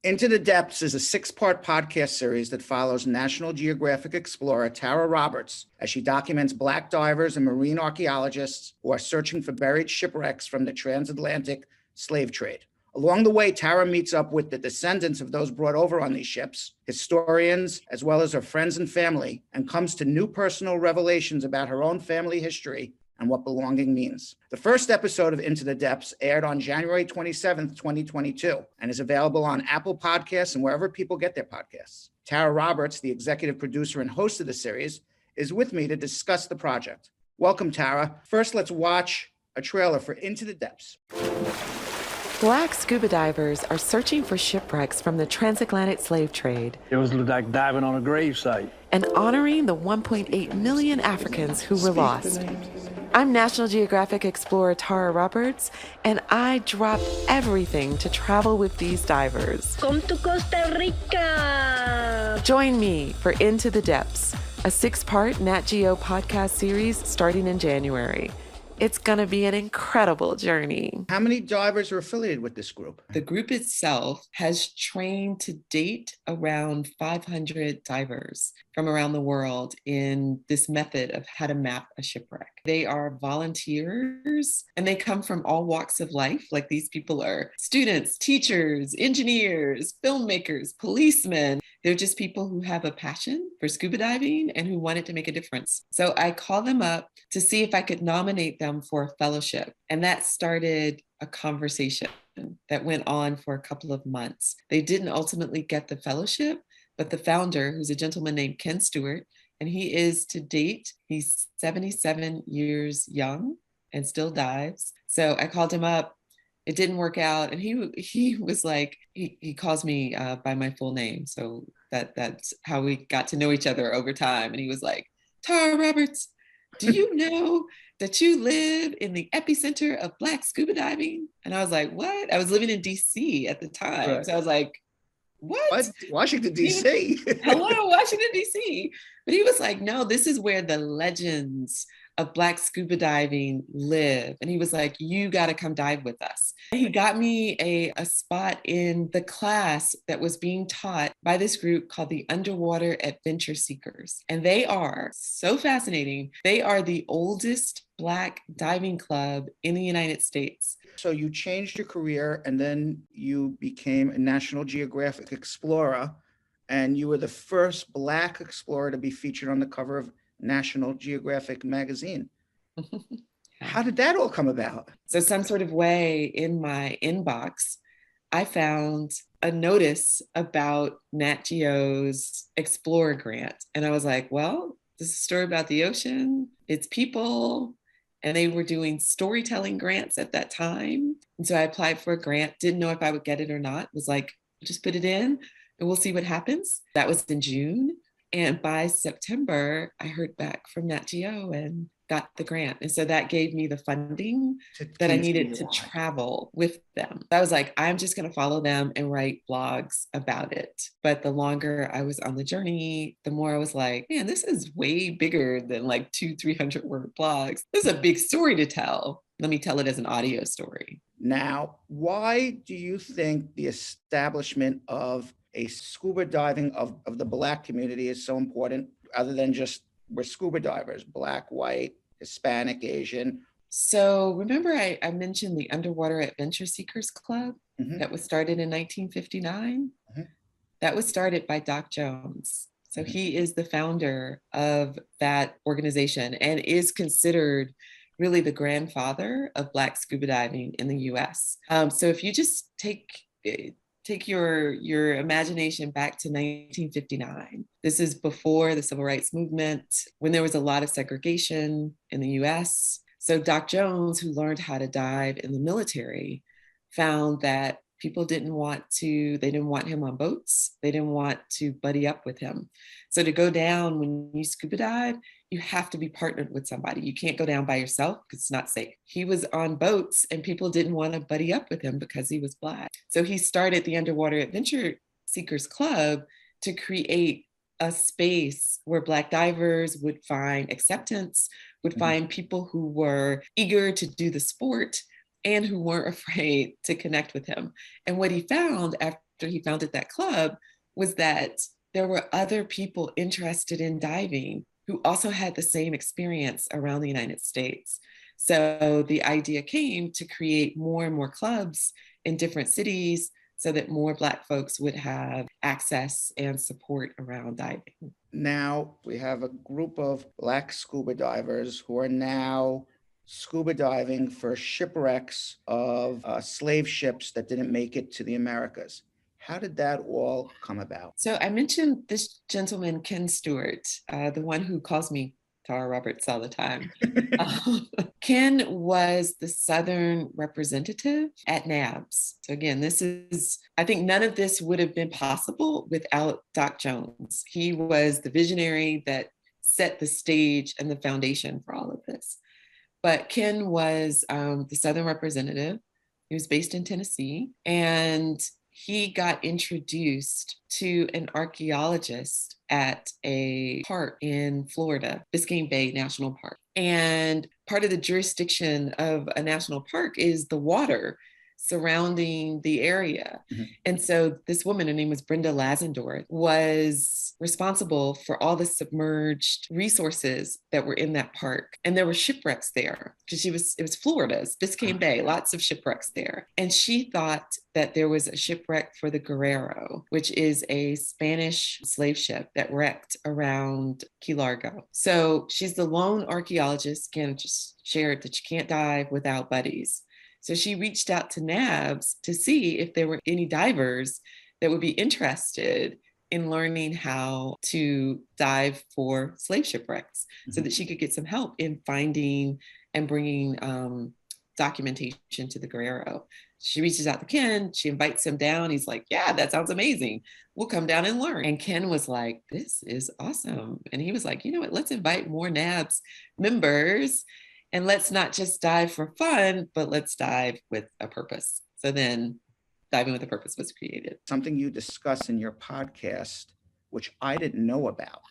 Into the Depths is a 6-part podcast series that follows National Geographic explorer Tara Roberts as she documents Black divers and marine archaeologists who are searching for buried shipwrecks from the transatlantic slave trade. Along the way, Tara meets up with the descendants of those brought over on these ships, historians, as well as her friends and family, and comes to new personal revelations about her own family history and what belonging means. The first episode of Into the Depths aired on January 27th, 2022, and is available on Apple Podcasts and wherever people get their podcasts. Tara Roberts, the executive producer and host of the series, is with me to discuss the project. Welcome, Tara. First, let's watch a trailer for Into the Depths. Black scuba divers are searching for shipwrecks from the transatlantic slave trade. It was like diving on a gravesite. And honoring the 1.8 million Africans who were lost. I'm National Geographic explorer Tara Roberts, and I dropped everything to travel with these divers. Come to Costa Rica! Join me for Into the Depths, a 6-part Nat Geo podcast series starting in January. It's going to be an incredible journey. How many divers are affiliated with this group? The group itself has trained to date around 500 divers from around the world in this method of how to map a shipwreck. They are volunteers and they come from all walks of life. Like, these people are students, teachers, engineers, filmmakers, policemen. They're just people who have a passion for scuba diving and who wanted to make a difference. So I called them up to see if I could nominate them for a fellowship. And that started a conversation that went on for a couple of months. They didn't ultimately get the fellowship, but the founder, who's a gentleman named Ken Stewart, and he is to date, he's 77 years young and still dives. So I called him up. It didn't work out. And he was like, he calls me by my full name. So that's how we got to know each other over time. And he was like, Tara Roberts, do you know that you live in the epicenter of Black scuba diving? And I was like, what? I was living in DC at the time. Right. So I was like, what? Washington, D.C.? Hello, Washington, D.C. But he was like, no, this is where the legends of Black scuba diving live. And he was like, you got to come dive with us. He got me a spot in the class that was being taught by this group called the Underwater Adventure Seekers. And they are so fascinating. They are the oldest Black diving club in the United States. So you changed your career and then you became a National Geographic explorer, and you were the first Black explorer to be featured on the cover of National Geographic magazine. How did that all come about? So some sort of way in my inbox, I found a notice about Nat Geo's Explorer Grant. And I was like, well, this is a story about the ocean, it's people, and they were doing storytelling grants at that time. And so I applied for a grant, didn't know if I would get it or not, was like, just put it in and we'll see what happens. That was in June. And by September, I heard back from Nat Geo and got the grant. And so that gave me the funding that I needed to travel with them. I was like, I'm just going to follow them and write blogs about it. But the longer I was on the journey, the more I was like, man, this is way bigger than like 200-300 word blogs. This is a big story to tell. Let me tell it as an audio story. Now, why do you think the establishment of a scuba diving of the Black community is so important, other than just we're scuba divers, Black, white, Hispanic, Asian? So remember I mentioned the Underwater Adventure Seekers Club that was started in 1959? That was started by Doc Jones. So he is the founder of that organization and is considered really the grandfather of Black scuba diving in the US. So if you just take your imagination back to 1959. This is before the Civil Rights Movement, when there was a lot of segregation in the US. So Doc Jones, who learned how to dive in the military, found that people didn't want him on boats. They didn't want to buddy up with him. So to go down, when you scuba dive, you have to be partnered with somebody. You can't go down by yourself because it's not safe. He was on boats and people didn't want to buddy up with him because he was Black. So he started the Underwater Adventure Seekers Club to create a space where Black divers would find acceptance, would find people who were eager to do the sport and who weren't afraid to connect with him. And what he found after after he founded that club was that there were other people interested in diving who also had the same experience around the United States. So the idea came to create more and more clubs in different cities so that more Black folks would have access and support around diving. Now we have a group of Black scuba divers who are now scuba diving for shipwrecks of slave ships that didn't make it to the Americas. How did that all come about? So I mentioned this gentleman, Ken Stewart, the one who calls me Tara Roberts all the time. Ken was the Southern representative at NABS. So again, I think none of this would have been possible without Doc Jones. He was the visionary that set the stage and the foundation for all of this. But Ken was the Southern representative. He was based in Tennessee, and he got introduced to an archeologist at a park in Florida, Biscayne Bay National Park. And part of the jurisdiction of a national park is the water surrounding the area. Mm-hmm. And so this woman, her name was Brenda Lazendorf, was responsible for all the submerged resources that were in that park. And there were shipwrecks there because it was Florida's Biscayne Bay, lots of shipwrecks there. And she thought that there was a shipwreck for the Guerrero, which is a Spanish slave ship that wrecked around Key Largo. So she's the lone archaeologist, again, just shared that you can't dive without buddies. So she reached out to NABS to see if there were any divers that would be interested in learning how to dive for slave shipwrecks, so that she could get some help in finding and bringing documentation to the Guerrero. She reaches out to Ken, she invites him down. He's like, yeah, that sounds amazing. We'll come down and learn. And Ken was like, this is awesome. And he was like, you know what, let's invite more NABS members. And let's not just dive for fun, but let's dive with a purpose. So then Diving with a Purpose was created. Something you discuss in your podcast, which I didn't know about,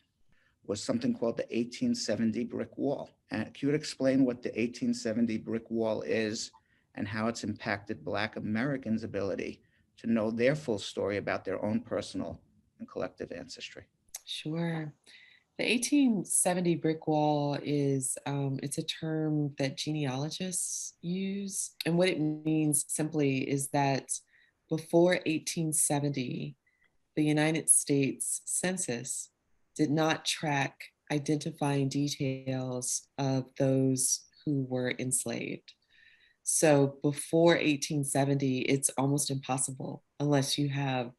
was something called the 1870 brick wall. And can you explain what the 1870 brick wall is and how it's impacted Black Americans' ability to know their full story about their own personal and collective ancestry? Sure. The 1870 brick wall is, it's a term that genealogists use. And what it means simply is that before 1870, the United States Census did not track identifying details of those who were enslaved. So before 1870, it's almost impossible unless you have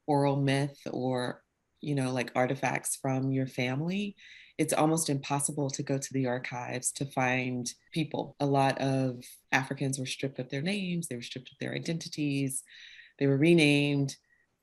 oral myth or like artifacts from your family. It's almost impossible to go to the archives to find people. A lot of Africans were stripped of their names, they were stripped of their identities, they were renamed.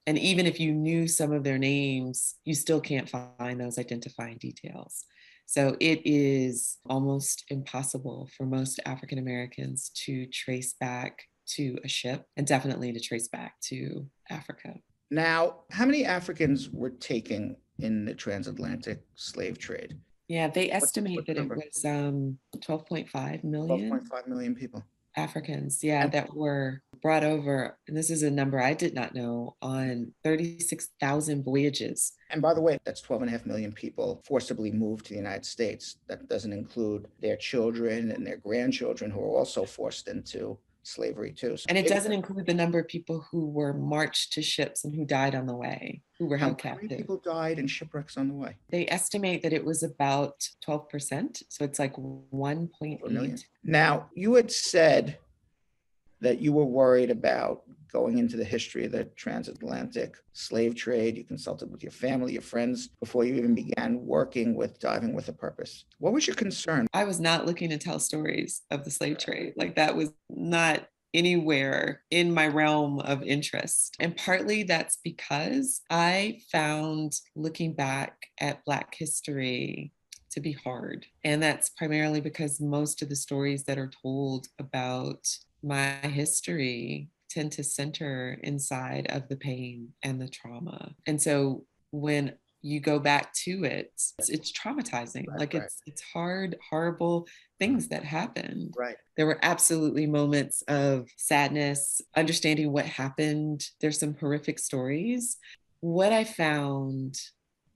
And even if you knew some of their names, you still can't find those identifying details. So it is almost impossible for most African Americans to trace back to a ship, and definitely to trace back to Africa. Now, how many Africans were taken in the transatlantic slave trade? Yeah, they estimate that it was 12.5 million. 12.5 million people. Africans, that were brought over, and this is a number I did not know, on 36,000 voyages. And by the way, that's 12.5 million people forcibly moved to the United States. That doesn't include their children and their grandchildren who were also forced into slavery too. And it doesn't include the number of people who were marched to ships and who died on the way, who were held captive. How many people died in shipwrecks on the way? They estimate that it was about 12%. So it's like 1.8 million. Now, you had said that you were worried about going into the history of the transatlantic slave trade. You consulted with your family, your friends, before you even began working with Diving with a Purpose. What was your concern? I was not looking to tell stories of the slave trade. Like, that was not anywhere in my realm of interest. And partly that's because I found looking back at Black history to be hard. And that's primarily because most of the stories that are told about my history tend to center inside of the pain and the trauma. And so when you go back to it, it's traumatizing. Right, Like right. it's hard, horrible things that happened. Right. There were absolutely moments of sadness, understanding what happened. There's some horrific stories. What I found,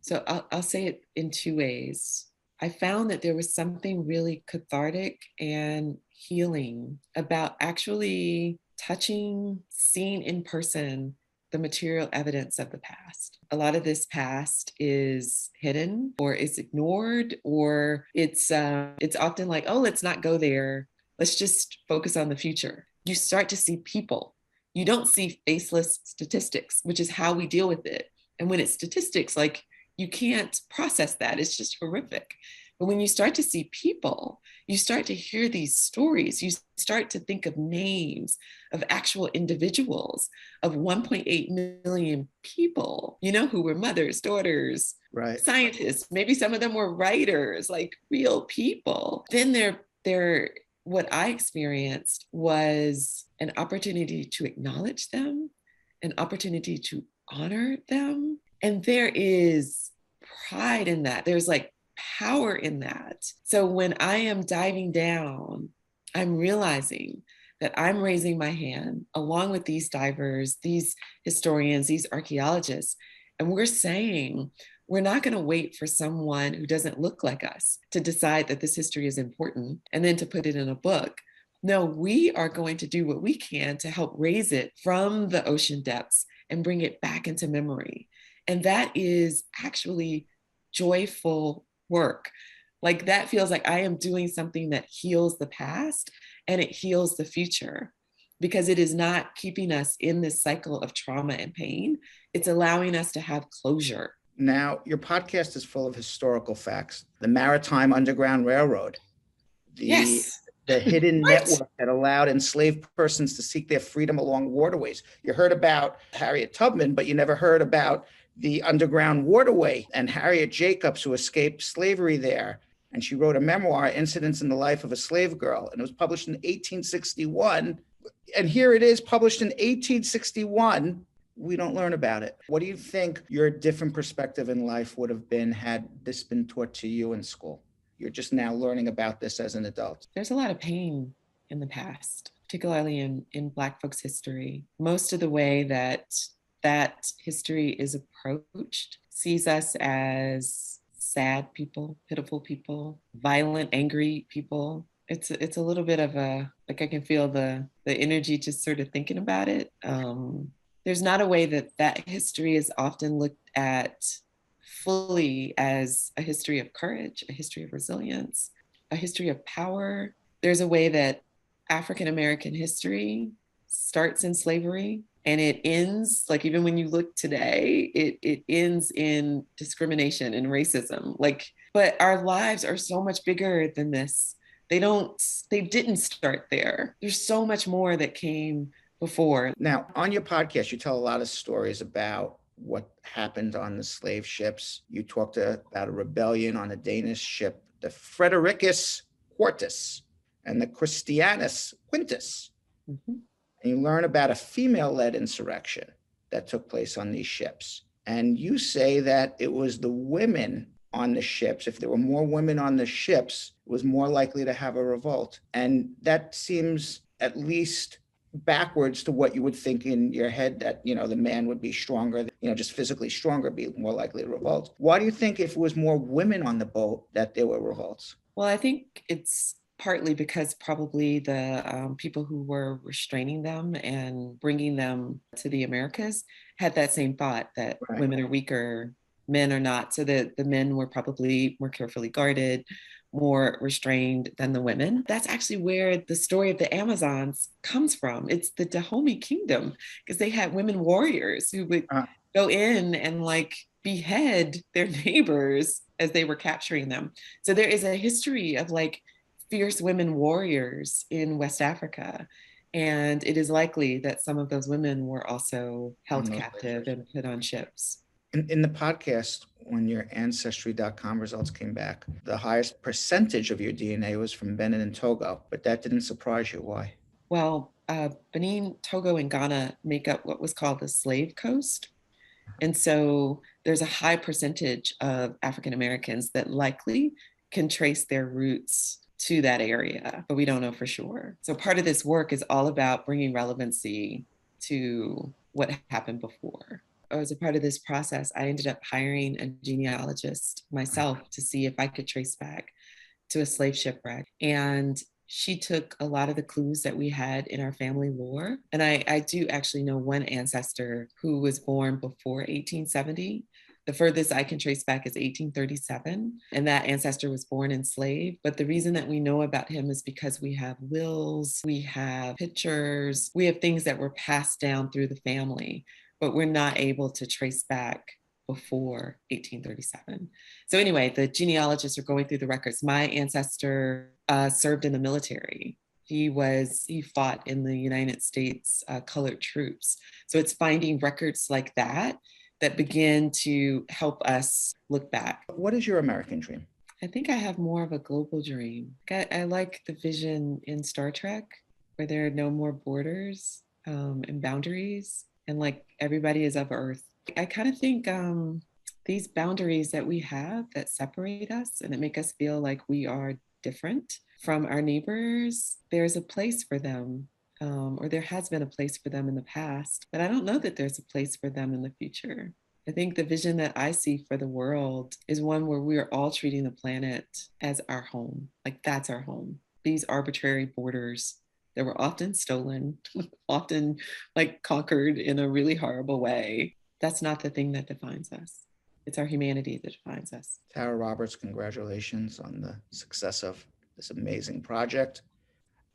so I'll say it in two ways. I found that there was something really cathartic and healing about actually touching, seeing in person the material evidence of the past. A lot of this past is hidden or is ignored, or it's often like, oh, let's not go there. Let's just focus on the future. You start to see people. You don't see faceless statistics, which is how we deal with it. And when it's statistics, like you can't process that. It's just horrific. But when you start to see people, you start to hear these stories. You start to think of names of actual individuals, of 1.8 million people, who were mothers, daughters, Right. scientists. Maybe some of them were writers, like real people. Then what I experienced was an opportunity to acknowledge them, an opportunity to honor them. And there is pride in that. There's like power in that. So when I am diving down, I'm realizing that I'm raising my hand along with these divers, these historians, these archeologists, and we're saying, we're not going to wait for someone who doesn't look like us to decide that this history is important and then to put it in a book. No, we are going to do what we can to help raise it from the ocean depths and bring it back into memory. And that is actually joyful work. Like that feels like I am doing something that heals the past and it heals the future, because it is not keeping us in this cycle of trauma and pain. It's allowing us to have closure. Now, your podcast is full of historical facts. The Maritime Underground Railroad, Yes. the hidden Right. network that allowed enslaved persons to seek their freedom along waterways. You heard about Harriet Tubman, but you never heard about the Underground Waterway and Harriet Jacobs, who escaped slavery there. And she wrote a memoir, Incidents in the Life of a Slave Girl, and it was published in 1861. And here it is, published in 1861. We don't learn about it. What do you think your different perspective in life would have been had this been taught to you in school? You're just now learning about this as an adult. There's a lot of pain in the past, particularly in Black folks' history. Most of the way that history is approached sees us as sad people, pitiful people, violent, angry people. It's a little bit of I can feel the energy just sort of thinking about it. There's not a way that history is often looked at fully as a history of courage, a history of resilience, a history of power. There's a way that African American history starts in slavery and it ends, like even when you look today, it ends in discrimination and racism. But our lives are so much bigger than this. They didn't start there. There's so much more that came before. Now, on your podcast, you tell a lot of stories about what happened on the slave ships. You talked about a rebellion on a Danish ship, the Fredericus Quartus and the Christianus Quintus. Mm-hmm. And you learn about a female-led insurrection that took place on these ships. And you say that it was the women on the ships. If there were more women on the ships, it was more likely to have a revolt. And that seems at least backwards to what you would think in your head, that, the man would be stronger, just physically stronger, be more likely to revolt. Why do you think if it was more women on the boat that there were revolts? Well, I think it's partly because probably the people who were restraining them and bringing them to the Americas had that same thought that Right. Women are weaker, men are not. So the men were probably more carefully guarded, more restrained than the women. That's actually where the story of the Amazons comes from. It's the Dahomey kingdom, because they had women warriors who would go in and behead their neighbors as they were capturing them. So there is a history of fierce women warriors in West Africa. And it is likely that some of those women were also held captive and put on ships. In the podcast, when your Ancestry.com results came back, the highest percentage of your DNA was from Benin and Togo, but that didn't surprise you. Why? Well, Benin, Togo, and Ghana make up what was called the Slave Coast. And so there's a high percentage of African Americans that likely can trace their roots to that area, but we don't know for sure. So part of this work is all about bringing relevancy to what happened before. As a part of this process, I ended up hiring a genealogist myself to see if I could trace back to a slave shipwreck. And she took a lot of the clues that we had in our family lore. And I do actually know one ancestor who was born before 1870. The furthest I can trace back is 1837, and that ancestor was born enslaved. But the reason that we know about him is because we have wills, we have pictures, we have things that were passed down through the family, but we're not able to trace back before 1837. So anyway, the genealogists are going through the records. My ancestor served in the military. He fought in the United States colored troops. So it's finding records like that begin to help us look back. What is your American dream? I think I have more of a global dream. I like the vision in Star Trek where there are no more borders and boundaries, and like everybody is of Earth. I kind of think these boundaries that we have that separate us and that make us feel like we are different from our neighbors, there's a place for them. Or there has been a place for them in the past, but I don't know that there's a place for them in the future. I think the vision that I see for the world is one where we are all treating the planet as our home. Like that's our home. These arbitrary borders that were often stolen, often like conquered in a really horrible way. That's not the thing that defines us. It's our humanity that defines us. Tara Roberts, congratulations on the success of this amazing project.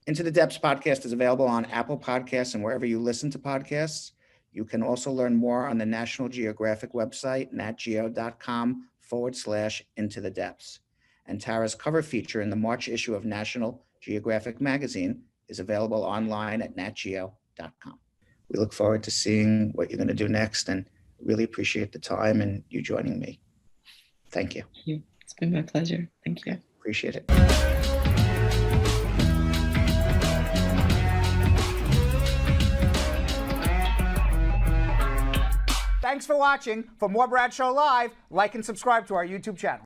Into the Depths podcast is available on Apple Podcasts and wherever you listen to podcasts. You can also learn more on the National Geographic website, natgeo.com/Into the Depths. And Tara's cover feature in the March issue of National Geographic magazine is available online at natgeo.com. We look forward to seeing what you're going to do next and really appreciate the time and you joining me. Thank you. It's been my pleasure. Thank you. Appreciate it. Thanks for watching. For more Bradshaw Live, like and subscribe to our YouTube channel.